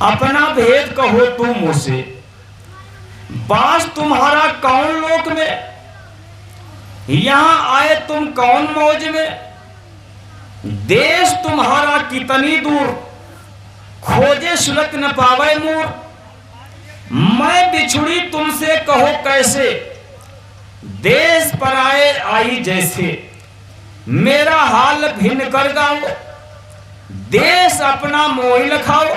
अपना भेद कहो तुम मुझसे, बास तुम्हारा कौन लोक में, यहां आए तुम कौन मौज में, देश तुम्हारा कितनी दूर, खोजे सुलत न पावे मूर, मैं बिछुड़ी तुमसे कहो कैसे, देश पर आए आई जैसे, मेरा हाल भिन्न कर गाओ, देश अपना मोह लखाओ,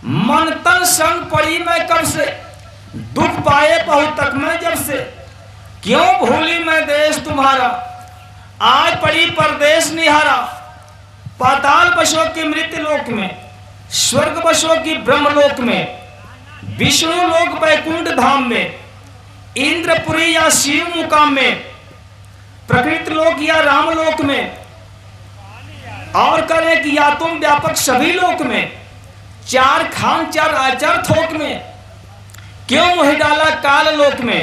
मन तन संग पड़ी मैं कब से, दुख पाए बहुत तक मैं जब से, क्यों भूली मैं देश तुम्हारा, आज पड़ी परदेश निहारा, पाताल बसों की मृत्यु लोक में, स्वर्ग बसों की ब्रह्मलोक में, विष्णु लोक वैकुंठ धाम में, इंद्रपुरी या शिव मुकाम में, प्रकृति लोक या राम लोक में, और करें कि या तुम व्यापक सभी लोक में, चार खान चार आचार थोक में, क्यों मोह डाला काल लोक में,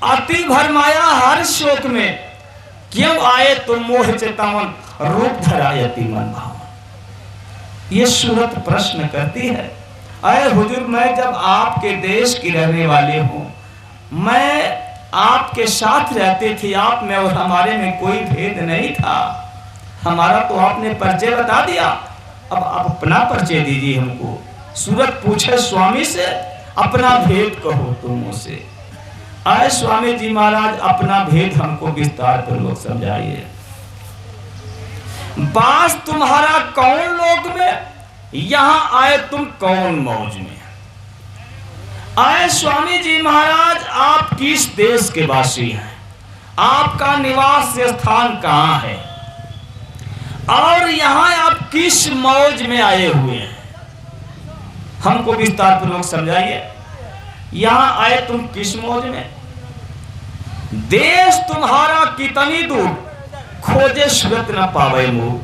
अति भरमाया हर शोक में, क्यों आए तुम मोह चेतावन, रूप धरायति मन भावन। ये सूरत प्रश्न करती है, अरे हुजूर मैं जब आपके देश की रहने वाले हूं, मैं आपके साथ रहते थे, आप में और हमारे में कोई भेद नहीं था, हमारा तो आपने परिचय बता दिया, अब आप अपना परिचय दीजिए हमको। सूरत पूछे स्वामी से, अपना भेद कहो तुम मुझसे। आए स्वामी जी महाराज अपना भेद हमको विस्तार पूर्वक समझाइए। बास तुम्हारा कौन लोक में, यहां आए तुम कौन मौज में। आए स्वामी जी महाराज आप किस देश के वासी हैं, आपका निवास स्थान कहां है, और यहां आप किस मौज में आए हुए हैं, हमको विस्तार पूर्वक समझाइए। यहां आए तुम किस मौज में, देश तुम्हारा कितनी दूर, खोजे सूरत न पावे मुंह।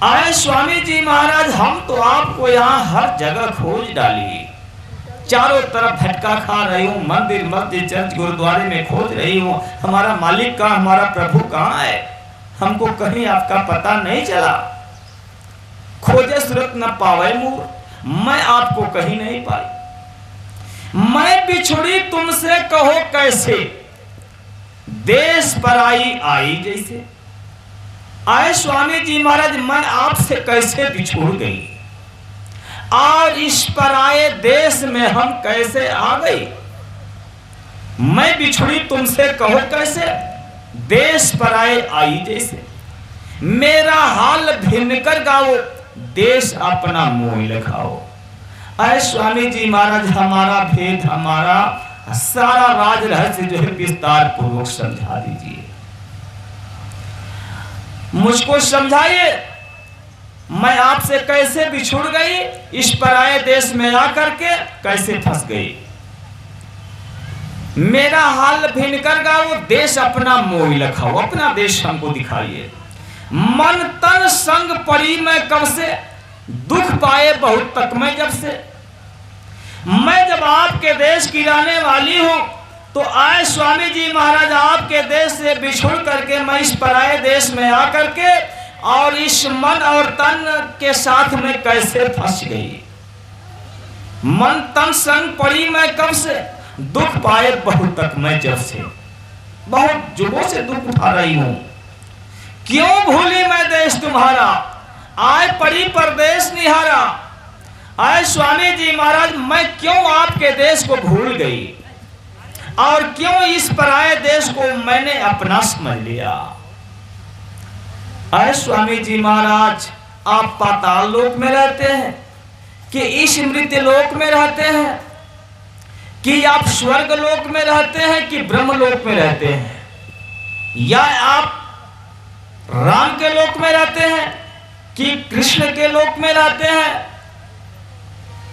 आए स्वामी जी महाराज हम तो आपको यहां हर जगह खोज डाली, चारों तरफ भटका खा रही हूं, मंदिर मस्जिद चर्च गुरुद्वारे में खोज रही हूं, हमारा मालिक कहां, हमारा प्रभु कहां है, हमको कहीं आपका पता नहीं चला। खोजे सूरत न पावे मुंह, मैं आपको कहीं नहीं पाई, मैं बिछुड़ी तुमसे कहो कैसे, देश पर आई जैसे। आए स्वामी जी महाराज मैं आपसे कैसे बिछुड़ गई, और इस पराये देश में हम कैसे आ गई, मैं बिछुड़ी तुमसे कहो कैसे, देश पर आई जैसे, मेरा हाल भिन्न कर गाओ, देश अपना मोह लखाओ। अरे स्वामी जी महाराज हमारा भेद, हमारा सारा राज रहस्य जो है विस्तार पूर्वक समझा दीजिए, मुझको समझाइए, मैं आपसे कैसे बिछुड़ गई, इस पराये देश में आकर के कैसे फंस गई, मेरा हाल भिन्न कर गाओ, देश अपना मोह लखाओ, अपना देश हमको दिखाइए। मन तन संग पड़ी मैं कब से, दुख पाए बहुत तक मैं जब से, मैं जब आपके देश की रहने वाली हूं, तो आए स्वामी जी महाराज आपके देश से बिछुड़ करके मैं इस पराये देश में आकर के और इस मन और तन के साथ में कैसे फंस गई, मन तन संग पड़ी मैं कब से, दुख पाए बहुत तक मैं जब से, बहुत जुगों से दुख उठा रही हूं, क्यों भूली मैं देश तुम्हारा, आए पड़ी परदेश निहारा। आए स्वामी जी महाराज मैं क्यों आपके देश को भूल गई, और क्यों इस पराये देश को मैंने अपना समझ लिया। आए स्वामी जी महाराज आप पाताल लोक में रहते हैं कि इस मृत्यु लोक में रहते हैं, कि आप स्वर्ग लोक में रहते हैं कि ब्रह्म लोक में रहते हैं, या आप राम के लोक में रहते हैं कि कृष्ण के लोक में रहते हैं,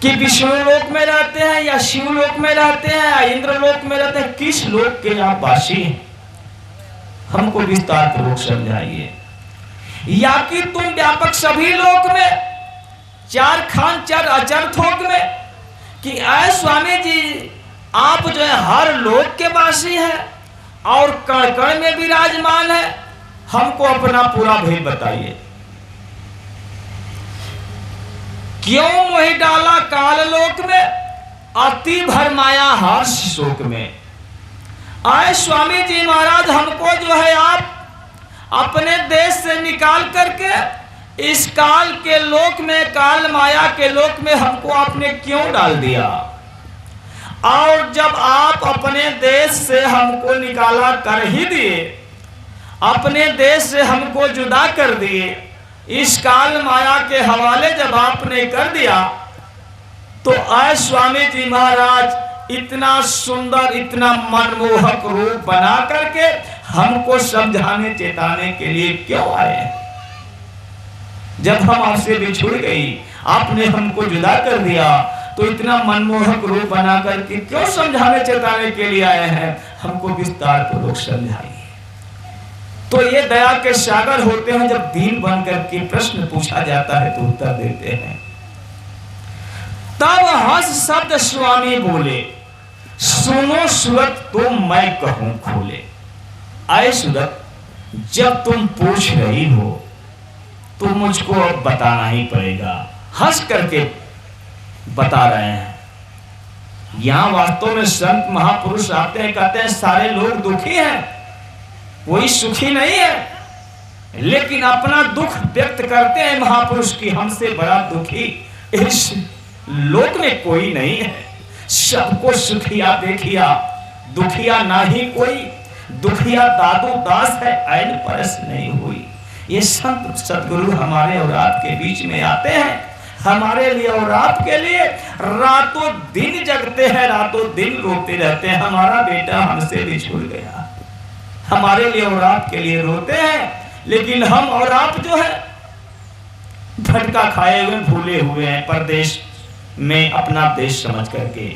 कि विष्णु लोक में रहते हैं या शिव लोक में रहते हैं या इंद्र लोक में रहते हैं, किस लोक के आप वासी हैं, हमको विस्तार पूर्वक समझाइए। या कि तुम व्यापक सभी लोक में, चार खान चार अचर थोक में, कि आए स्वामी जी आप जो है हर लोक के वासी हैं और कण कण में विराजमान है, हमको अपना पूरा भेद बताइए। क्यों मोहि डाला काल लोक में, अति भरमाया हर्ष शोक में। आए स्वामी जी महाराज, हमको जो है आप अपने देश से निकाल करके इस काल के लोक में, काल माया के लोक में हमको आपने क्यों डाल दिया? और जब आप अपने देश से हमको निकाला कर ही दिए, अपने देश से हमको जुदा कर दिए, इस काल माया के हवाले जब आपने कर दिया, तो आए स्वामी जी महाराज इतना सुंदर, इतना मनमोहक रूप बना करके हमको समझाने चेताने के लिए क्यों आए? जब हम आपसे बिछुड़ गई, आपने हमको जुदा कर दिया, तो इतना मनमोहक रूप बना करके क्यों समझाने चेताने के लिए आए हैं? हमको विस्तार पूर्वक समझाइए। तो ये दया के सागर होते हैं, जब दीन बन करके प्रश्न पूछा जाता है तो उत्तर देते हैं। तब हंस शब्द स्वामी बोले, सुनो सूरत तो मैं कहूं खोले। आए सूरत, जब तुम पूछ रही हो तो मुझको अब बताना ही पड़ेगा। हंस करके बता रहे हैं। यहां वास्तव में संत महापुरुष आते हैं, कहते हैं सारे लोग दुखी हैं, कोई सुखी नहीं है, लेकिन अपना दुख व्यक्त करते हैं महापुरुष की, हमसे बड़ा दुखी इस लोक में कोई नहीं है। सबको सुखिया देखिया, दुखिया ना ही कोई, दुखिया दादू दास है, ऐन परस नहीं हुई। ये संत सदगुरु हमारे और आपके बीच में आते हैं, हमारे लिए और आपके लिए रातों दिन जगते हैं, रातों दिन रोते रहते हैं, हमारा बेटा हमसे बिछुड़ गया। हमारे लिए और आपके लिए रोते हैं, लेकिन हम और आप जो है भटका खाए हुए, भूले हुए हैं, परदेश में अपना देश समझ करके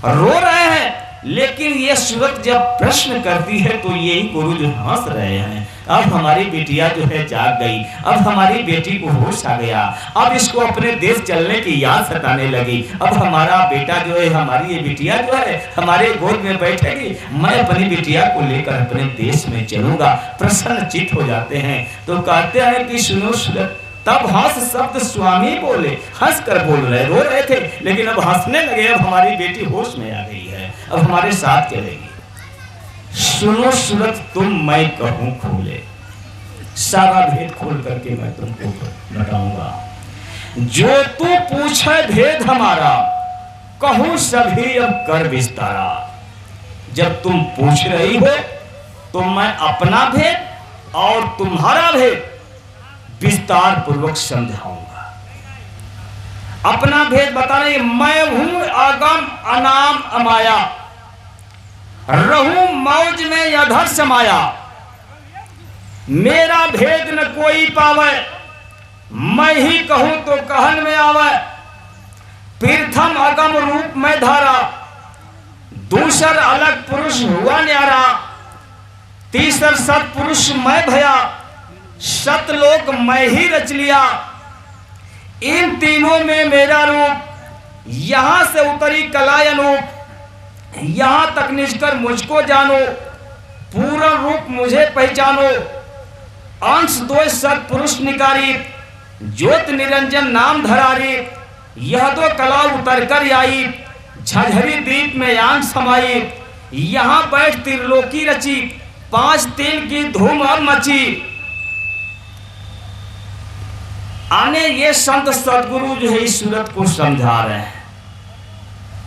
रो रहे हैं। लेकिन ये सूरत जब प्रश्न करती है तो यही गुरु जो हंस रहे हैं। अब हमारी बेटिया जो है जाग गई, अब हमारी बेटी को होश आ गया, अब इसको अपने देश चलने की याद सताने लगी, अब हमारा बेटा जो है, हमारी ये बिटिया जो है हमारे गोद में बैठेगी, मैं अपनी बिटिया को लेकर अपने देश में चलूंगा। प्रसन्न चित्त हो जाते हैं। तो कहते हैं कि सुनो सूरत, तब हंस शब्द स्वामी बोले, हंस कर बोल रहे, रो रहे थे लेकिन अब हंसने लगे। अब हमारी बेटी होश में आ गई है, अब हमारे साथ चलेगी। सुनो सूरत तुम मैं कहूं खोले, सारा भेद खोल करके मैं तुमको बताऊंगा। जो तू पूछे भेद हमारा, कहूं सभी अब कर विस्तारा। जब तुम पूछ रही हो तो मैं अपना भेद और तुम्हारा भेद विस्तार पूर्वक समझाऊंगा। अपना भेद बता रही, मैं हूं अगम अनाम अमाया, रहूं मौज में अधर समाया। मेरा भेद न कोई पावे, मैं ही कहूं तो कहन में आवे। प्रथम अगम रूप में धारा, दूसर अलग पुरुष हुआ न्यारा। तीसर सतपुरुष मैं भया, सतलोक मैं ही रच लिया। इन तीनों में मेरा रूप, यहां से उतरी कला अनूप। यहां तक निष्कर मुझको जानो, पूर्ण रूप मुझे पहचानो। अंश दो सतपुरुष निकारी, ज्योत निरंजन नाम धरारी। यह दो कला उतर कर आई, झझरी दीप में आंख समाई। यहां बैठ त्रिलोकी रची, 5 तिल की धूम अब मची। आने ये संत सदगुरु जो है इस सूरत को समझा रहे हैं।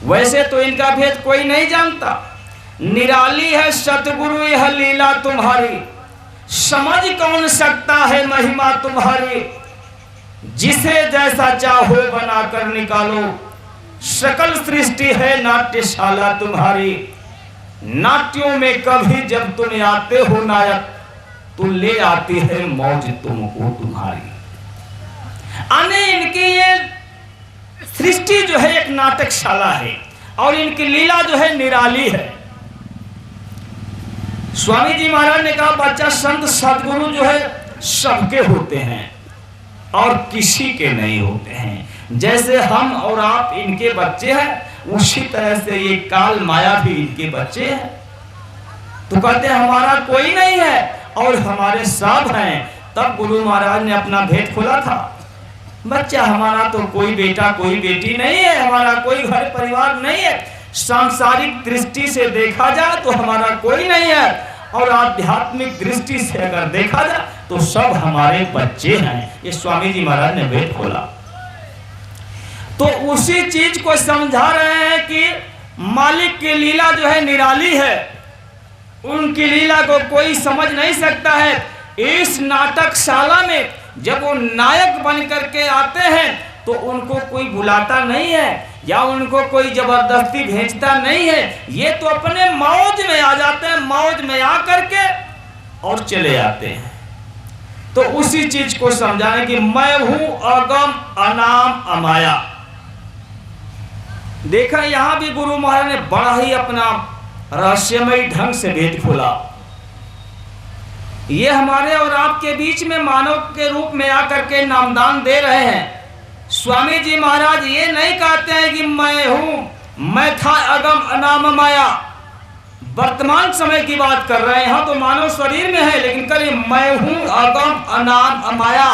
वैसे तो इनका भेद कोई नहीं जानता, निराली है सतगुरु यह लीला तुम्हारी। समझ कौन सकता है महिमा तुम्हारी, जिसे जैसा चाहो बनाकर निकालो। सकल सृष्टि है नाट्यशाला तुम्हारी, नाट्यों में कभी जब तुम आते हो नायक, तो ले आती है मौज तुमको तुम्हारी। आने इनकी ये सृष्टि जो है एक नाटकशाला है और इनकी लीला जो है निराली है। स्वामी जी महाराज ने कहा बच्चा संत सदगुरु जो है सबके होते हैं और किसी के नहीं होते हैं। जैसे हम और आप इनके बच्चे हैं, उसी तरह से ये काल माया भी इनके बच्चे हैं। तो कहते हैं हमारा कोई नहीं है और हमारे सब हैं। तब गुरु महाराज ने अपना भेद खोला था। बच्चा हमारा तो कोई बेटा कोई बेटी नहीं है, हमारा कोई घर परिवार नहीं है, सांसारिक दृष्टि से देखा जाए तो हमारा कोई नहीं है, और आध्यात्मिक दृष्टि से अगर देखा जाए तो सब हमारे बच्चे हैं। ये स्वामी जी महाराज ने वेद खोला। तो उसी चीज को समझा रहे हैं कि मालिक की लीला जो है निराली है, उनकी लीला को कोई समझ नहीं सकता है। इस नाटकशाला में जब वो नायक बन करके आते हैं तो उनको कोई बुलाता नहीं है या उनको कोई जबरदस्ती भेजता नहीं है, ये तो अपने मौज में आ जाते हैं, मौज में आ करके और चले आते हैं। तो उसी चीज को समझाने कि मैं हूं अगम अनाम अमाया। देखा यहां भी गुरु महाराज ने बड़ा ही अपना रहस्यमय ढंग से भेद खोला। ये हमारे और आपके बीच में मानव के रूप में आकर के नामदान दे रहे हैं। स्वामी जी महाराज ये नहीं कहते हैं कि मैं हूं, मैं था अगम अनाम माया। वर्तमान समय की बात कर रहे हैं, यहाँ तो मानव शरीर में है, लेकिन कल मैं हूं अगम अनाम माया।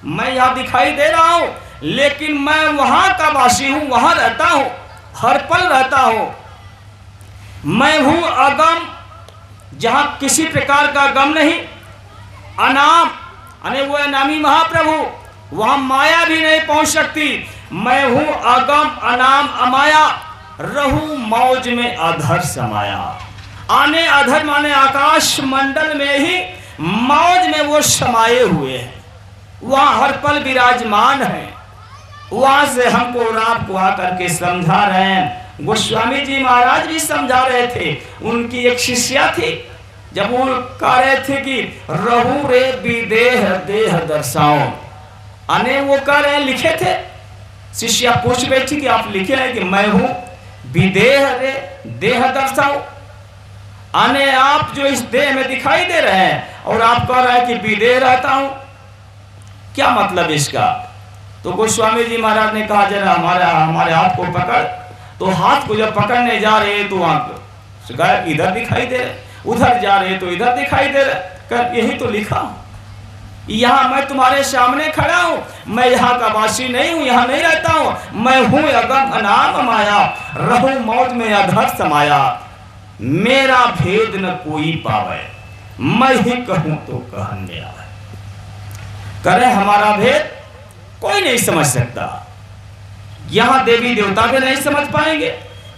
मैं यहाँ दिखाई दे रहा हूं, लेकिन मैं वहां का वासी हूं, वहां रहता हूं, हर पल रहता हूं। मैं हूं अगम, जहां किसी प्रकार का गम नहीं। अनाम अने वो अनामी महाप्रभु, वहां माया भी नहीं पहुंच सकती। मैं हूं अगम अनाम अमाया, रहूं मौज में अधर समाया। आने अधर माने आकाश मंडल में ही मौज में वो समाये हुए हैं, वहां हर पल विराजमान है। वहां से हमको और आपको आकर के समझा रहे हैं। गोस्वामी जी महाराज भी समझा रहे थे। उनकी एक शिष्या थी, जब वो कह रहे थे कि रहु रे विदेह देह दर्शाओ, आने वो कह रहे लिखे थे। शिष्या पूछ बैठी कि आप लिखे हैं कि मैं हूं विदेह रे देह दर्शाओ, आने आप जो इस देह में दिखाई दे रहे हैं और आप कह रहे हैं कि विदेह रहता हूं, क्या मतलब इसका? तो गोस्वामी जी महाराज ने कहा जरा हमारे हाथ को पकड़। तो हाथ को जब पकड़ने जा रहे तो आप इधर दिखाई दे रहे, उधर जा रहे तो इधर दिखाई दे रहे। यही तो लिखा, यहाँ मैं तुम्हारे सामने खड़ा हूं, मैं यहाँ का वासी नहीं हूं, यहाँ नहीं रहता हूं। मैं हूं अगम अनाम माया, रहूं मौज में अधर समाया। मेरा भेद न कोई पावे, मैं ही कहूं तो कहन में आवे। करे हमारा भेद कोई नहीं समझ सकता। यहां देवी देवता भी नहीं समझ पाएंगे,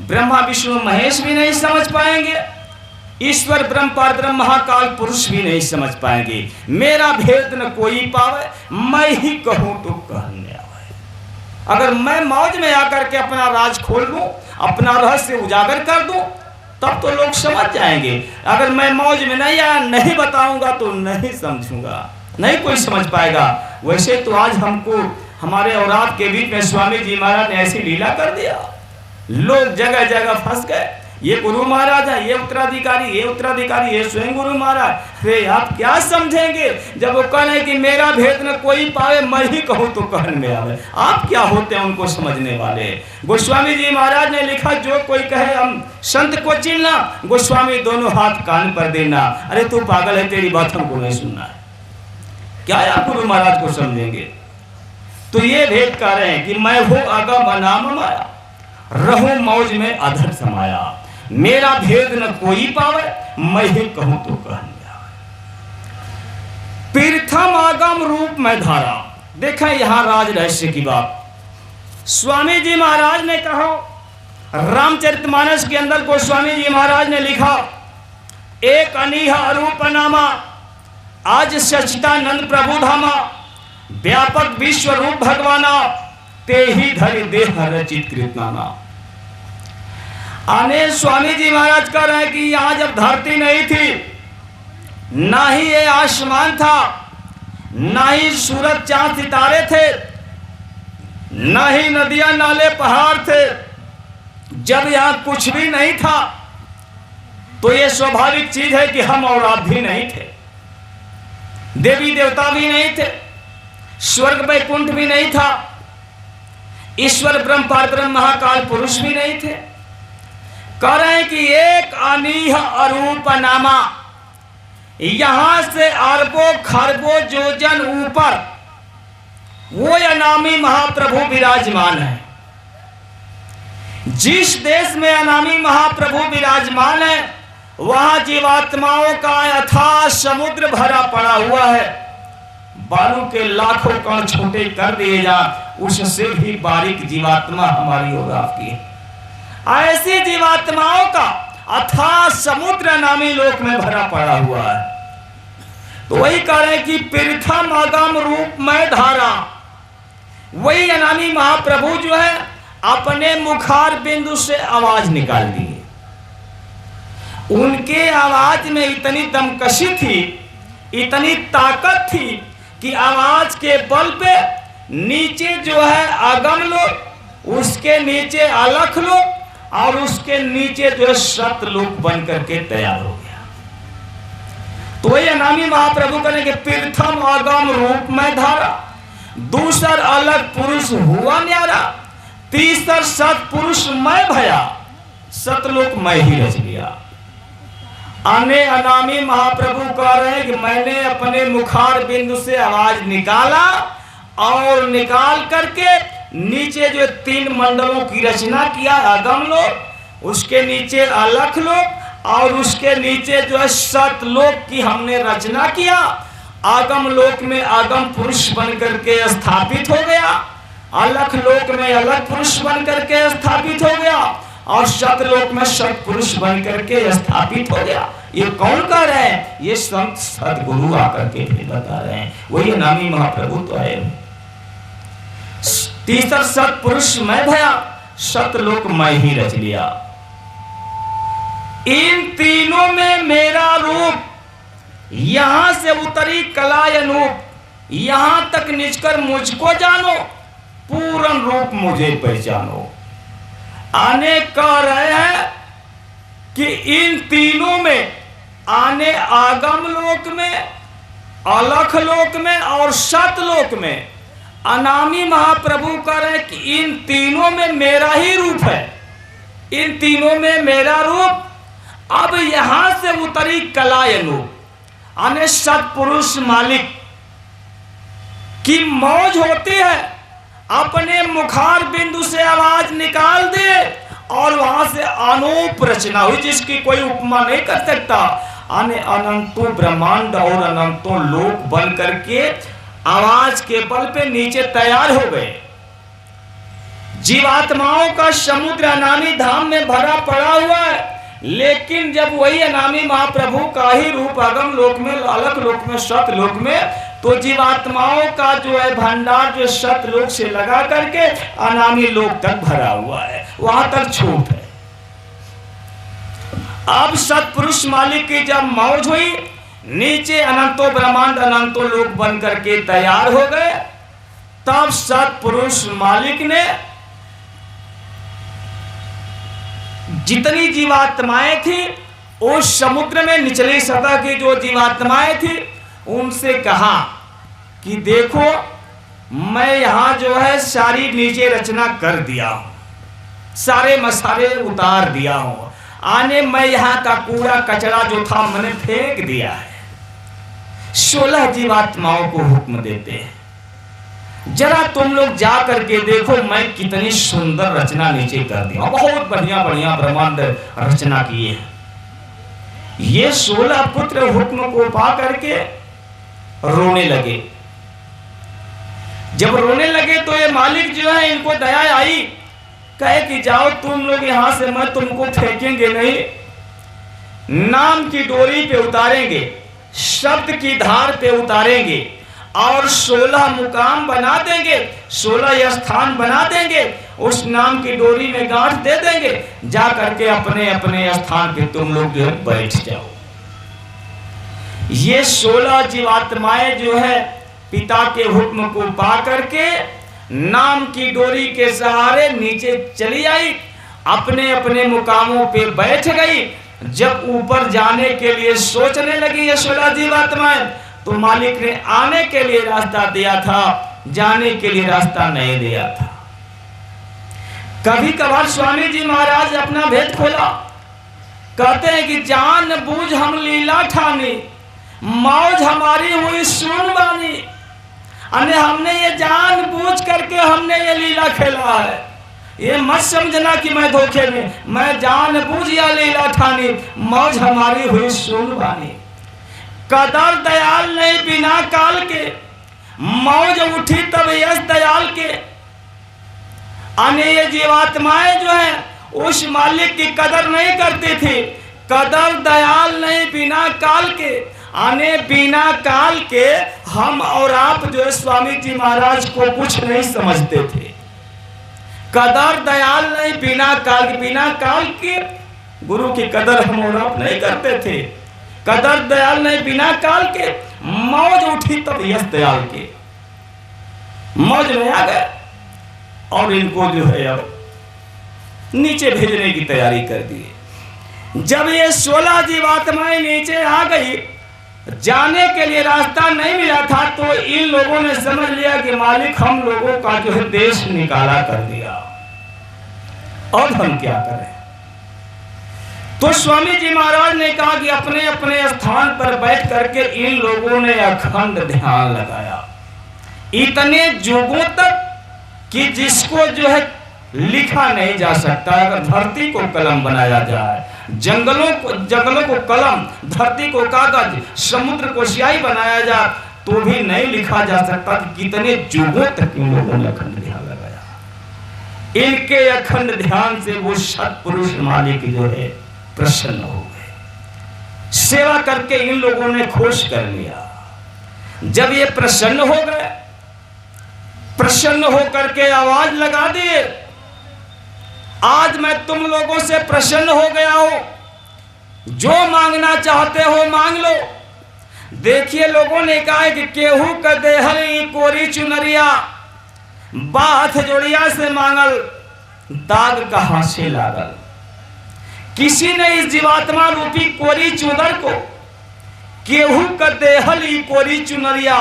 ब्रह्मा विष्णु महेश भी नहीं समझ पाएंगे, ईश्वर ब्रह्म परब्रह्म महाकाल पुरुष भी नहीं समझ पाएंगे। मेरा भेद न कोई पावे, मैं ही कहूं तो कहने आवे। अगर मैं मौज में आकर के अपना राज खोल दूं, अपना रहस्य उजागर कर दूं, तब तो लोग समझ जाएंगे। अगर मैं मौज में नहीं आया, नहीं बताऊंगा तो नहीं समझूंगा, नहीं कोई समझ पाएगा। वैसे तो आज हमको हमारे और आपके बीच में स्वामी जी महाराज ने ऐसी लीला कर दिया, लोग जगह जगह फंस गए। ये गुरु महाराज है, ये उत्तराधिकारी, ये उत्तराधिकारी, ये स्वयं गुरु महाराज। अरे आप क्या समझेंगे जब वो कह रहे कि मेरा भेद न कोई पावे, मैं ही कहूं तो कहन में आवे। आप क्या होते हैं उनको समझने वाले? गोस्वामी जी महाराज ने लिखा, जो कोई कहे हम संत को चिन्हना, गोस्वामी दोनों हाथ कान पर देना। अरे तू पागल है, तेरी बात हमको नहीं सुनना है, क्या आप गुरु महाराज को समझेंगे? तो ये भेद कह रहे हैं कि मैं हूं अगम अनाम माया, रहूं मौज में अधर समाया। मेरा भेद न कोई पावे, मैं ही कहूं तो कहन में आवे। प्रथम आगम रूप में धारा। देखा यहां राज रहस्य की बात स्वामी जी महाराज ने कहा। रामचरितमानस के अंदर गोस्वामी जी महाराज ने लिखा, एक अनीह अरूप नामा, आज सचिदानंद प्रभु धामा, व्यापक विश्व रूप भगवाना, ते ही धरि देह रचित कृतनामा। आने स्वामी जी महाराज कह रहे हैं कि यहां जब धरती नहीं थी, ना ही ये आसमान था, ना ही सूरज चांद सितारे थे, ना ही नदियां नाले पहाड़ थे, जब यहां कुछ भी नहीं था, तो ये स्वाभाविक चीज है कि हम और आप भी नहीं थे, देवी देवता भी नहीं थे, स्वर्ग वैकुंठ भी नहीं था, ईश्वर ब्रह्म परब्रह्म महाकाल पुरुष भी नहीं थे। कह रहे हैं कि एक अनीह अरूप नामा, यहां से अरबों खरबों योजन ऊपर वो अनामी महाप्रभु विराजमान है। जिस देश में अनामी महाप्रभु विराजमान है वहां जीवात्माओं का अथाह समुद्र भरा पड़ा हुआ है। बालू के लाखों कण छोटे कर दिए जा, उससे भी बारीक जीवात्मा हमारी और आपकी। ऐसी जीवात्माओं का अथाह समुद्र नामी लोक में भरा पड़ा हुआ है। तो वही कह रहे कि प्रथम अगम रूप में धारा, वही अनामी महाप्रभु जो है अपने मुखार बिंदु से आवाज निकाल दिए। उनके आवाज में इतनी दमकशी थी, इतनी ताकत थी कि आवाज के बल पे नीचे जो है अगम लोक, उसके नीचे अलख लोक और उसके नीचे जो है सतलोक बन करके तैयार हो गया। तो ये अनामी महाप्रभु कहेंगे प्रथम अगम रूप में धारा, दूसर अलग पुरुष हुआ न्यारा, तीसर सतपुरुष मैं भया, सतलोक मैं ही रच लिया। अन्य अनामी महाप्रभु कह रहे हैं कि मैंने अपने मुखार बिंदु से आवाज निकाला और निकाल करके नीचे जो 3 मंडलों की रचना किया, अगम लोक, उसके नीचे अलख लोक और उसके नीचे जो है सतलोक की हमने रचना किया। आगम लोक में आगम पुरुष बन करके स्थापित हो गया, अलख लोक में अलग पुरुष बन करके स्थापित हो गया और सतलोक में सतपुरुष बन करके स्थापित हो गया। ये कौन कह रहे हैं? ये संत सदगुरु आकर के भी बता रहे हैं। वही नामी महाप्रभु तो है। तीसर सतपुरुष मैं भया, सतलोक मैं ही रच लिया। इन तीनों में मेरा रूप, यहां से उतरी कला अनूप, यहां तक निचकर मुझको जानो, पूर्ण रूप मुझे पहचानो। आने कह रहे हैं कि इन तीनों में, आने आगम लोक में, अलख लोक में और सतलोक में, अनामी महाप्रभु कह रहे हैं कि इन तीनों में मेरा ही रूप है, इन तीनों में मेरा रूप। अब यहां से उतरी कलायनु, आने सतपुरुष मालिक की मौज होती है, अपने मुखार बिंदु से आवाज निकाल दे और वहां से अनूप रचना हुई जिसकी कोई उपमा नहीं कर सकता। आने अनंतों ब्रह्मांड और अनंतों लोक बन करके आवाज के बल पे नीचे तैयार हो गए। जीवात्माओं का समुद्र अनामी धाम में भरा पड़ा हुआ है, लेकिन जब वही अनामी महाप्रभु का ही रूप अगम लोक में, अलग लोक में, सतलोक में, तो जीवात्माओं का जो है भंडार जो सतलोक से लगा करके अनामी लोक तक भरा हुआ है, वहां तक छूट है। अब सतपुरुष मालिक की जब मौज हुई, नीचे अनंतों ब्रह्मांड अनंतों लोक बन करके तैयार हो गए, तब सतपुरुष मालिक ने जितनी जीवात्माएं थी उस समुद्र में निचली सतह की जो जीवात्माएं थी उनसे कहा कि देखो मैं यहां जो है सारी नीचे रचना कर दिया हूं, सारे मसाले उतार दिया हूं, आने मैं यहां का कूड़ा कचरा जो था मैंने फेंक दिया है। 16 जीवात्माओं को हुक्म देते हैं, जरा तुम लोग जा करके देखो मैं कितनी सुंदर रचना नीचे कर दिया, बहुत बढ़िया बढ़िया ब्रह्मांड रचना की है। ये 16 पुत्र हुक्म को पा करके रोने लगे। जब रोने लगे तो ये मालिक जो है इनको दया आई, कहे कि जाओ तुम लोग यहां से, मैं तुमको फेंकेंगे नहीं, नाम की डोरी पे उतारेंगे, शब्द की धार पे उतारेंगे और 16 मुकाम बना देंगे, 16 स्थान बना देंगे, उस नाम की डोरी में गांठ दे देंगे, जा करके अपने अपने स्थान पे तुम लोग जो है बैठ जाओ। ये 16 जीवात्माएं जो है पिता के हुक्म को पा करके नाम की डोरी के सहारे नीचे चली आई, अपने अपने मुकामों पे बैठ गई। जब ऊपर जाने के लिए सोचने लगी ये 16 जीवात्माएं, तो मालिक ने आने के लिए रास्ता दिया था, जाने के लिए रास्ता नहीं दिया था। कभी कभार स्वामी जी महाराज अपना भेद खोला, कहते हैं कि जान बूझ हम लीला ठानी, मौज हमारी हुई सुन बानी, अने हमने ये जानबूझ करके हमने ये लीला खेला है। ये मत समझना कि मैं धोखे में, मैं जानबूझ या लीला ठानी, मौज हमारी हुई सुनवानी। कदर दयाल नहीं बिना काल के, मौज उठी तब यश दयाल के। अने ये जीवात्माएं जो है उस मालिक की कदर नहीं करती थी। कदर दयाल नहीं बिना काल के, आने बिना काल के हम और आप जो है स्वामी जी महाराज को कुछ नहीं समझते थे। कदर दयाल नहीं बिना काल के, बिना काल के गुरु की कदर हम और आप नहीं करते थे। कदर दयाल नहीं बिना काल के, मौज उठी तब यश दयाल के। मौज में आ गए और इनको जो है अब नीचे भेजने की तैयारी कर दी। जब ये 16 जीवात्माएं नीचे आ गई, जाने के लिए रास्ता नहीं मिला था, तो इन लोगों ने समझ लिया कि मालिक हम लोगों का जो है देश निकाला कर दिया, और हम क्या करें। तो स्वामी जी महाराज ने कहा कि अपने अपने स्थान पर बैठ करके इन लोगों ने अखंड ध्यान लगाया इतने युगों तक कि जिसको जो है लिखा नहीं जा सकता। अगर धरती को कलम बनाया जाए, जंगलों को कलम, धरती को कागज, समुद्र को स्याही बनाया जाए तो भी नहीं लिखा जा सकता कि कितने युगों तक इन लोगों ने अखंड ध्यान लगाया। इनके अखंड ध्यान से वो सत्पुरुष मालिक जो है प्रसन्न हो गए। सेवा करके इन लोगों ने खुश कर लिया। जब ये प्रसन्न हो गए, प्रसन्न होकर के आवाज लगा दिए, आज मैं तुम लोगों से प्रसन्न हो गया हूं, जो मांगना चाहते हो मांग लो। देखिए लोगों ने कहा कि केहू का देहल कोरी चुनरिया, बात जोड़िया से मांगल, दाग कहां से लागल। किसी ने इस जीवात्मा रूपी कोरी चुनर को, केहू का देहल कोरी चुनरिया,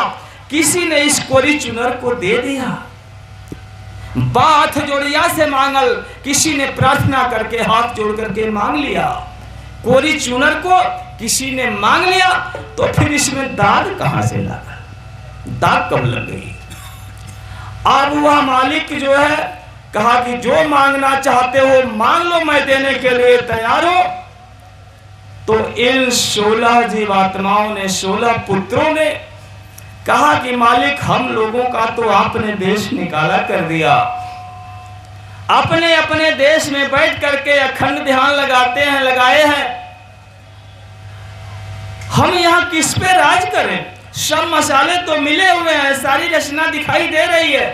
किसी ने इस कोरी चुनर को दे दिया। बात जोड़िया से मांगल, किसी ने प्रार्थना करके हाथ जोड़ करके मांग लिया। कोरी चुनर को किसी ने मांग लिया, तो फिर इसमें दाग कहां से लगा, दाग कब लग गई। अब वह मालिक जो है कहा कि जो मांगना चाहते हो मांग लो, मैं देने के लिए तैयार हूं। तो इन 16 जीवात्माओं ने, 16 पुत्रों ने कहा कि मालिक हम लोगों का तो आपने देश निकाला कर दिया, अपने अपने देश में बैठ करके अखंड ध्यान लगाते हैं, लगाए हैं, हम यहां किस पे राज करें। सब मसाले तो मिले हुए हैं, सारी रचना दिखाई दे रही है,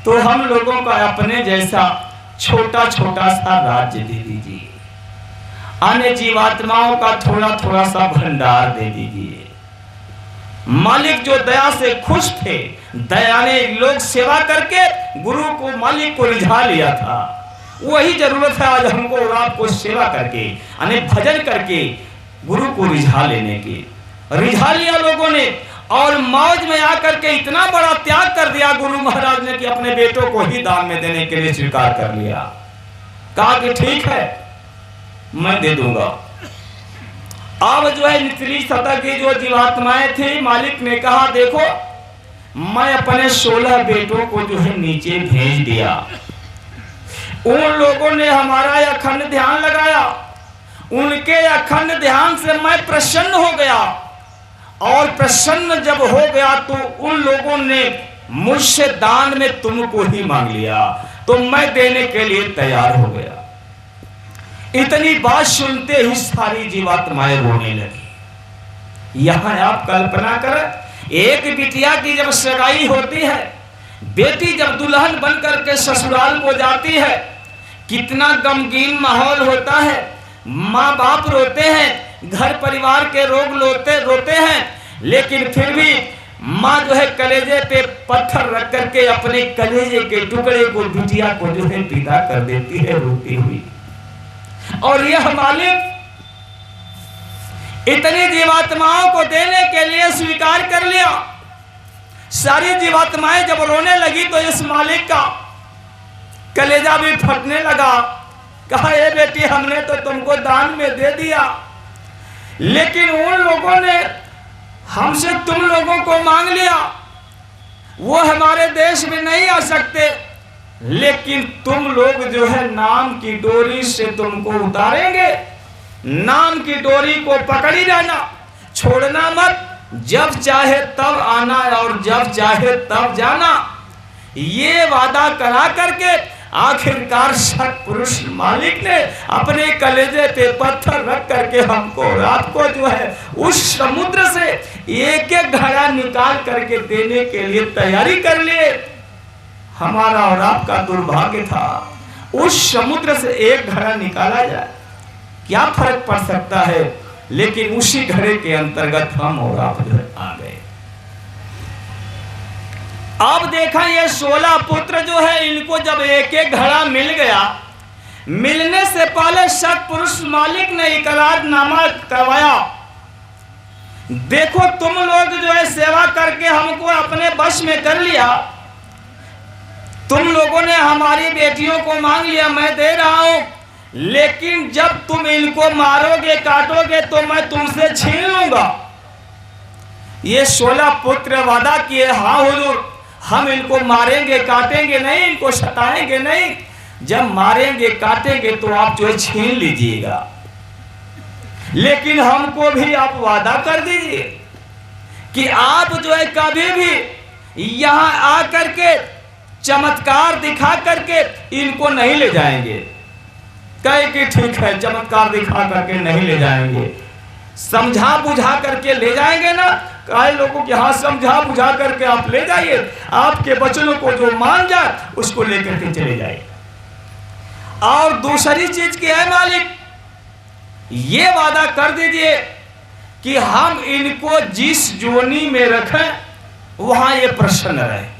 तो हम लोगों का अपने जैसा छोटा छोटा सा राज्य दे दीजिए, अन्य जीवात्माओं का थोड़ा थोड़ा सा भंडार दे दीजिए। मालिक जो दया से खुश थे, दया ने लोग सेवा करके गुरु को, मालिक को रिझा लिया था। वही जरूरत है आज हमको और आपको सेवा करके, यानी भजन करके गुरु को रिझा लेने की। रिझा लिया लोगों ने, और मौज में आकर के इतना बड़ा त्याग कर दिया गुरु महाराज ने कि अपने बेटों को ही दान में देने के लिए स्वीकार कर लिया। कहा कि ठीक है मैं दे दूंगा। अब जो है निचली सतह की जो जीवात्माएं थी, मालिक ने कहा देखो मैं अपने 16 बेटों को जो है नीचे भेज दिया, उन लोगों ने हमारा अखंड ध्यान लगाया, उनके अखंड ध्यान से मैं प्रसन्न हो गया, और प्रसन्न जब हो गया तो उन लोगों ने मुझसे दान में तुमको ही मांग लिया, तो मैं देने के लिए तैयार हो गया। इतनी बात सुनते ही सारी जीवात्माएं रोने लगी। यहां आप कल्पना करें, एक बिटिया की जब सगाई होती है, बेटी जब दुल्हन बनकर के ससुराल को जाती है, कितना गमगीन माहौल होता है। माँ बाप रोते हैं, घर परिवार के लोग रोते हैं, लेकिन फिर भी माँ जो है कलेजे पे पत्थर रख करके अपने कलेजे के टुकड़े को, बिटिया को जो है विदा कर देती है रोती हुई। और यह मालिक इतनी जीवात्माओं को देने के लिए स्वीकार कर लिया। सारी जीवात्माएं जब रोने लगी तो इस मालिक का कलेजा भी फटने लगा। कहा ये बेटी हमने तो तुमको दान में दे दिया, लेकिन उन लोगों ने हमसे तुम लोगों को मांग लिया, वो हमारे देश में नहीं आ सकते, लेकिन तुम लोग जो है नाम की डोरी से तुमको उतारेंगे। नाम की डोरी को पकड़ी रहना, छोड़ना मत। जब चाहे तब आना और जब चाहे तब जाना। ये वादा करा करके आखिरकार सत्पुरुष मालिक ने अपने कलेजे पे पत्थर रख करके हमको और आपको जो है उस समुद्र से एक एक घड़ा निकाल करके देने के लिए तैयारी कर लिए। हमारा और आपका दुर्भाग्य था उस समुद्र से एक घड़ा निकाला जाए, क्या फर्क पड़ सकता है। लेकिन उसी घड़े के अंतर्गत हम और आप आ गए। अब देखा ये 16 पुत्र जो है इनको जब एक एक घड़ा मिल गया, मिलने से पहले सत्पुरुष मालिक ने इकरारनामा करवाया। देखो तुम लोग जो है सेवा करके हमको अपने वश में कर लिया, तुम लोगों ने हमारी बेटियों को मांग लिया, मैं दे रहा हूं, लेकिन जब तुम इनको मारोगे काटोगे तो मैं तुमसे छीन लूंगा। ये 16 पुत्र वादा किए, हाँ हुजूर हम इनको मारेंगे काटेंगे नहीं, इनको सताएंगे नहीं, जब मारेंगे काटेंगे तो आप जो है छीन लीजिएगा, लेकिन हमको भी आप वादा कर दीजिए कि आप जो है कभी भी यहां आकर के चमत्कार दिखा करके इनको नहीं ले जाएंगे। कहे कि ठीक है चमत्कार दिखा करके नहीं ले जाएंगे, समझा बुझा करके ले जाएंगे ना। कई लोगों के हाथ समझा बुझा करके आप ले जाइए, आपके बच्चों को जो मान जाए उसको लेकर के चले जाइए। और दूसरी चीज क्या है मालिक, ये वादा कर दीजिए कि हम इनको जिस जोनी में रखें वहां ये प्रसन्न रहे।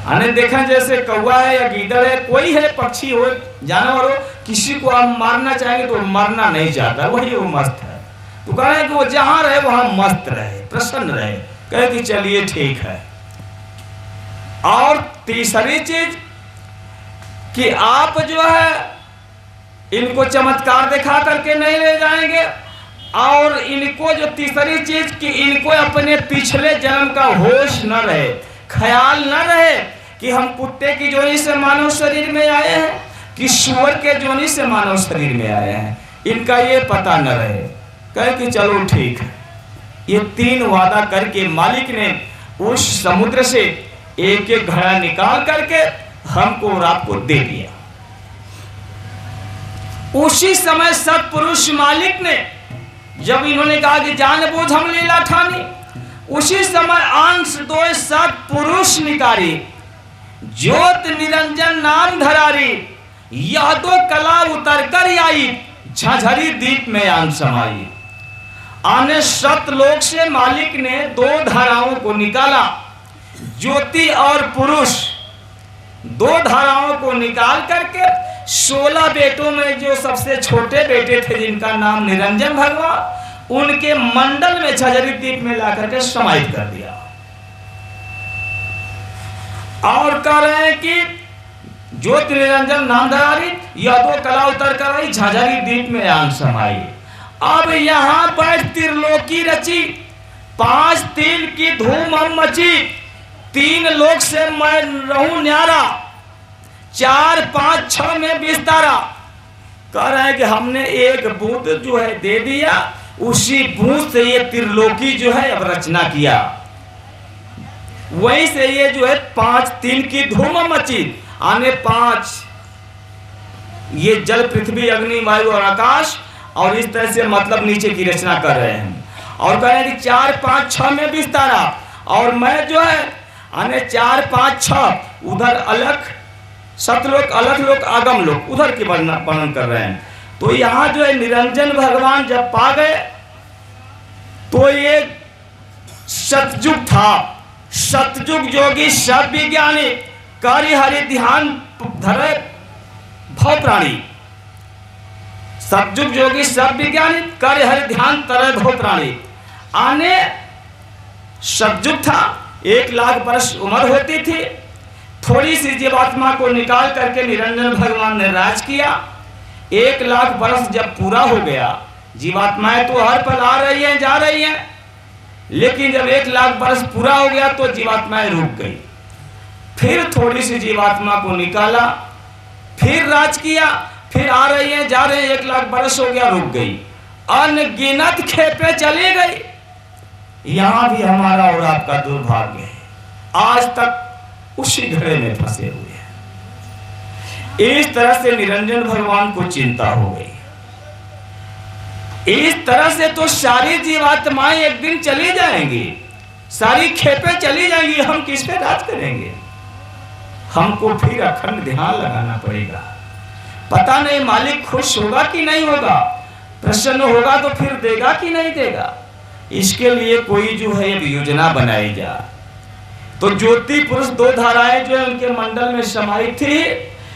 आने देखा जैसे कौवा है या गीदड़ है, कोई है पक्षी हो जानवर हो, किसी को आप मारना चाहेंगे तो मरना नहीं चाहता, वही वो मस्त है। तो कह रहे हैं कि वो जहां रहे वहां मस्त रहे, प्रसन्न रहे। कहे कि चलिए ठीक है। और तीसरी चीज कि आप जो है इनको चमत्कार दिखा करके नहीं ले जाएंगे, और इनको जो तीसरी चीज कि इनको अपने पिछले जन्म का होश न रहे, ख्याल न रहे कि हम कुत्ते की जोनी से मानव शरीर में आए हैं कि सूअर के जोनी से मानव शरीर में आए हैं, इनका ये पता न रहे। कहे कि चलो ठीक है। ये 3 वादा करके मालिक ने उस समुद्र से एक एक घड़ा निकाल करके हमको और आपको दे दिया। उसी समय सत्पुरुष मालिक ने जब इन्होंने कहा कि जानबूझ हम लीला ठानी, उसी समय अंश 2 सत्पुरुष निकारी, ज्योत निरंजन नाम धरारी, यह 2 कला उतर कर आई, झझरी दीप में आन समाई। आने सतलोक से मालिक ने 2 धाराओं को निकाला, ज्योति और पुरुष 2 धाराओं को निकाल करके 16 बेटों में जो सबसे छोटे बेटे थे जिनका नाम निरंजन भगवान, उनके मंडल में झझरी दीप में ला करके समाहित कर दिया। और कह रहे हैं कि ज्योति निरंजन नाम धरारी, यह 2 कला उतर कर आई, झझरी दीप में आन समाई। अब यहां बैठ त्रिलोकी रची, 5 तिल की धूम हम मची, 3 लोक से मैं रहूं न्यारा, 4 5 6 में विस्तारा। कह रहे हैं कि हमने एक बूंद जो है दे दिया, उसी बूंद से ये त्रिलोकी जो है अब रचना किया। वहीं से ये जो है 5 तिल की धूम मची, आने 5 ये जल पृथ्वी अग्नि वायु और आकाश, और इस तरह से मतलब नीचे की रचना कर रहे हैं। और कह रहे हैं कि 4 5 6 में विस्तारा, और मैं जो है आने 4 5 6 उधर अलग सतलोक अलग लोक आगम लोक उधर के वर्णन कर रहे हैं। तो यहाँ जो है निरंजन भगवान जब पा गए तो ये सतयुग था, सतयुग जोगी सब विज्ञानी, कार्य हरि ध्यान धरे भव प्राणी। सतयुग योगी सब विज्ञानी, कार्य हरि ध्यान तरह भव प्राणी। आने सतयुग था, 1 लाख वर्ष उम्र होती थी, थोड़ी सी जीवात्मा को निकाल करके निरंजन भगवान ने राज किया। 1 लाख वर्ष जब पूरा हो गया, जीवात्माएं तो हर पल आ रही हैं जा रही हैं, लेकिन जब 1 लाख बरस पूरा हो गया तो जीवात्माएं रुक गई। फिर थोड़ी सी जीवात्मा को निकाला, फिर राज किया, फिर आ रही है जा रहे हैं, 1 लाख बरस हो गया, रुक गई, अनगिनत खेपे चली गई। यहां भी हमारा और आपका दुर्भाग्य है, आज तक उसी घड़े में फंसे हुए हैं। इस तरह से निरंजन भगवान को चिंता हो गई। इस तरह से तो सारी जीवात्माएं एक दिन चली जाएंगी, सारी खेपें चली जाएंगी, हम किस पे राज करेंगे? हमको फिर अखंड ध्यान लगाना पड़ेगा। पता नहीं मालिक खुश होगा कि नहीं होगा, प्रसन्न होगा तो फिर देगा कि नहीं देगा। इसके लिए कोई जो है योजना बनाई जाए। तो ज्योति पुरुष 2 धाराएं जो है उनके मंडल में समाई थी।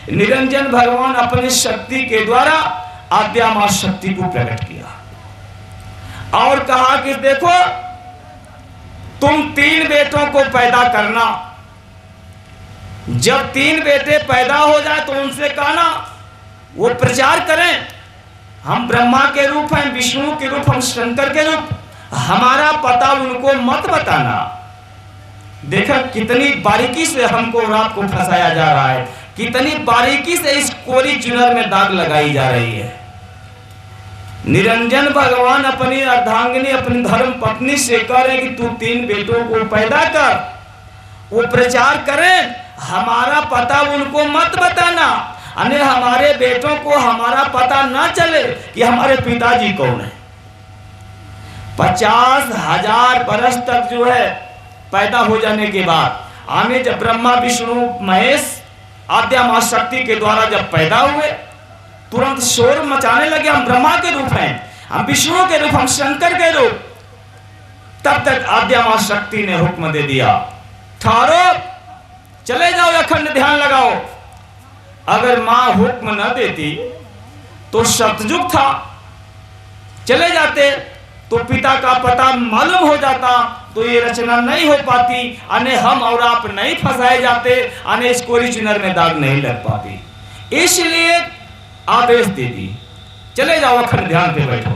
निरंजन भगवान अपनी शक्ति के द्वारा आद्या मां शक्ति को प्रकट किया और कहा कि देखो तुम 3 बेटों को पैदा करना, जब 3 बेटे पैदा हो जाए तो उनसे कहना वो प्रचार करें, हम ब्रह्मा के रूप हैं, विष्णु के रूप, हम शंकर के रूप, हमारा पता उनको मत बताना। देखा कितनी बारीकी से हमको और आपको फंसाया जा रहा है, कितनी बारीकी से इस कोरी चुनर में दाग लगाई जा रही है। निरंजन भगवान अपनी अर्धांगिनी, अपनी धर्म पत्नी से कह रहे कि तू 3 बेटों को पैदा कर, वो प्रचार करें, हमारा पता उनको मत बताना, अने हमारे बेटों को हमारा पता ना चले कि हमारे पिताजी कौन है। 50,000 बरस तक जो है पैदा हो जाने के बाद हमें जब ब्रह्मा विष्णु महेश आद्या मां शक्ति के द्वारा जब पैदा हुए, तुरंत शोर मचाने लगे, हम ब्रह्मा के रूप हैं, हम विष्णु के रूप, हम शंकर के रूप। तब तक आद्या मां शक्ति ने हुक्म दे दिया, ठहरो, चले जाओ, अखंड ध्यान लगाओ। अगर मां हुक्म न देती तो सतयुग था, चले जाते तो पिता का पता मालूम हो जाता, तो ये रचना नहीं हो पाती, अने हम और आप नहीं फंसाए जाते, अने इस कोरी चुनर में दाग नहीं लग पाती। इसलिए आदेश दे दी, चले जाओ, अखंड ध्यान पे बैठो।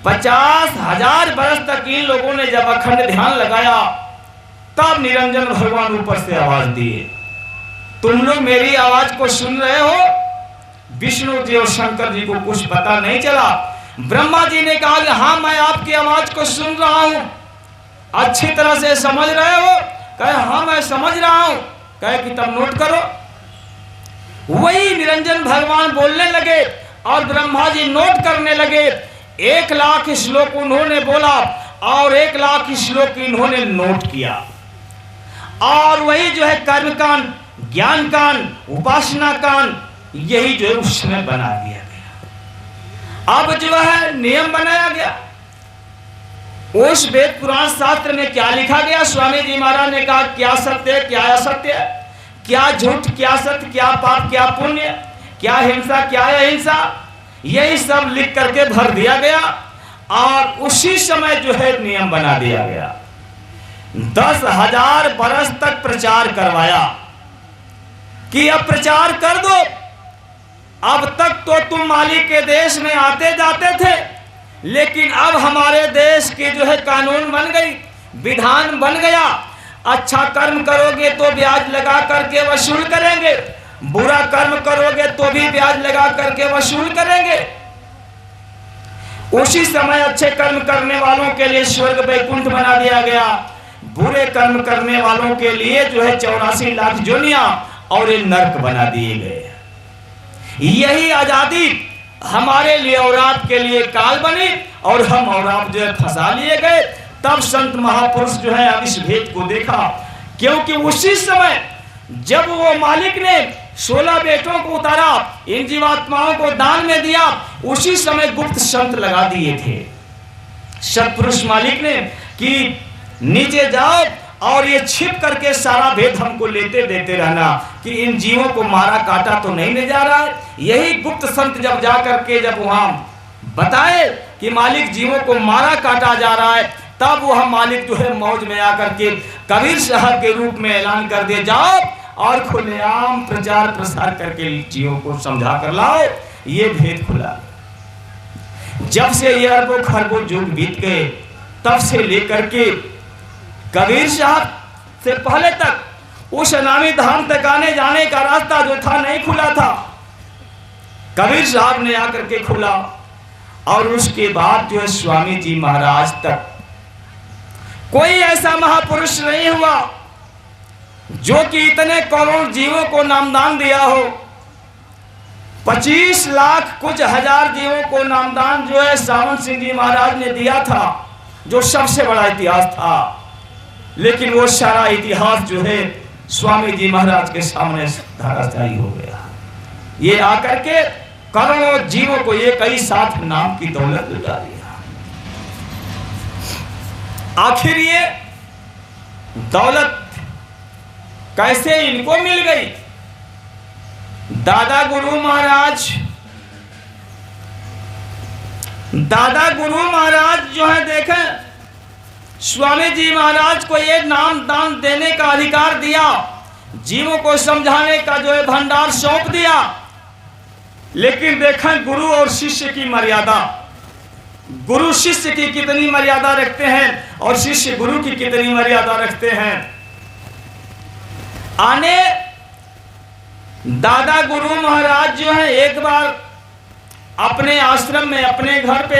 50,000 बरस तक इन लोगों ने जब अखंड ध्यान लगाया, तब निरंजन भगवान ऊपर से आवाज दिए, तुम लोग मेरी आवाज को सुन रहे हो? विष्णु जी और शंकर जी को कुछ पता नहीं चला। ब्रह्मा जी ने कहा कि हाँ मैं आपकी आवाज को सुन रहा हूं, अच्छी तरह से समझ रहे हो? कहे हाँ मैं समझ रहा हूं। कहे कि तब नोट करो। वही निरंजन भगवान बोलने लगे और ब्रह्मा जी नोट करने लगे। 1 लाख श्लोक उन्होंने बोला और 1 लाख श्लोक इन्होंने नोट किया। और वही जो है कर्म कांड, ज्ञान कांड, उपासना कांड, यही जो है उसमें बना दिया गया। अब जो है नियम बनाया गया। उस वेद पुराण शास्त्र में क्या लिखा गया? स्वामी जी महाराज ने कहा क्या सत्य है, क्या असत्य है, क्या झूठ, क्या सत्य, क्या पाप, क्या पुण्य, क्या हिंसा, क्या अहिंसा, यही सब लिख करके भर दिया गया। और उसी समय जो है नियम बना दिया गया। 10,000 बरस तक प्रचार करवाया कि अब प्रचार कर दो। अब तक तो तुम मालिक के देश में आते जाते थे, लेकिन अब हमारे देश की जो है कानून बन गई, विधान बन गया। अच्छा कर्म करोगे तो ब्याज लगा करके वसूल करेंगे, बुरा कर्म करोगे तो भी ब्याज लगा करके वसूल करेंगे। उसी समय अच्छे कर्म करने वालों के लिए स्वर्ग वैकुंठ बना दिया गया, बुरे कर्म करने वालों के लिए जो है 84 लाख जोनियां और ये नरक बना दिए गए। यही आजादी हमारे लिए और आपके लिए काल बनी और हम और आप जो है फंसा लिए गए। तब संत महापुरुष जो है अब इस भेद को देखा, क्योंकि उसी समय जब वो मालिक ने 16 बेटों को उतारा, इन जीवात्माओं को दान में दिया, उसी समय गुप्त संत लगा दिए थे सत्पुरुष मालिक ने कि नीचे जाओ और ये छिप करके सारा भेद हमको लेते देते रहना कि इन जीवों को मारा काटा तो नहीं ले जा रहा है। यही गुप्त संत जब जा करके जब वहां बताए कि मालिक जीवों को मारा काटा जा रहा है, तब वह मालिक जो है मौज में आकर के कबीर साहब के रूप में ऐलान कर दिया, जाओ और खुलेआम प्रचार प्रसार करके जीवों को समझा कर लाओ। ये भेद खुला। जब से ये अरबों खरबों युग बीत गए, तब से लेकर के कबीर साहब से पहले तक उस अनामी धाम तक आने जाने का रास्ता जो था नहीं खुला था, कबीर साहब ने आकर के खुला। और उसके बाद जो है स्वामी जी महाराज तक कोई ऐसा महापुरुष नहीं हुआ जो कि इतने करोड़ जीवों को नामदान दिया हो। 25 लाख कुछ हजार जीवों को नामदान जो है सावन सिंह जी महाराज ने दिया था, जो सबसे बड़ा इतिहास था। लेकिन वो सारा इतिहास जो है स्वामी जी महाराज के सामने धराशायी हो गया। ये आकर के करोड़ों जीवों को एक ही साथ नाम की दौलत लुटा दिया। आखिर ये दौलत कैसे इनको मिल गई? दादा गुरु महाराज जो है देखें, स्वामी जी महाराज को ये नाम दान देने का अधिकार दिया, जीवों को समझाने का जो है भंडार सौंप दिया। लेकिन देखें गुरु और शिष्य की मर्यादा, गुरु शिष्य की कितनी मर्यादा रखते हैं और शिष्य गुरु की कितनी मर्यादा रखते हैं। आने दादा गुरु महाराज जो है एक बार अपने आश्रम में अपने घर पे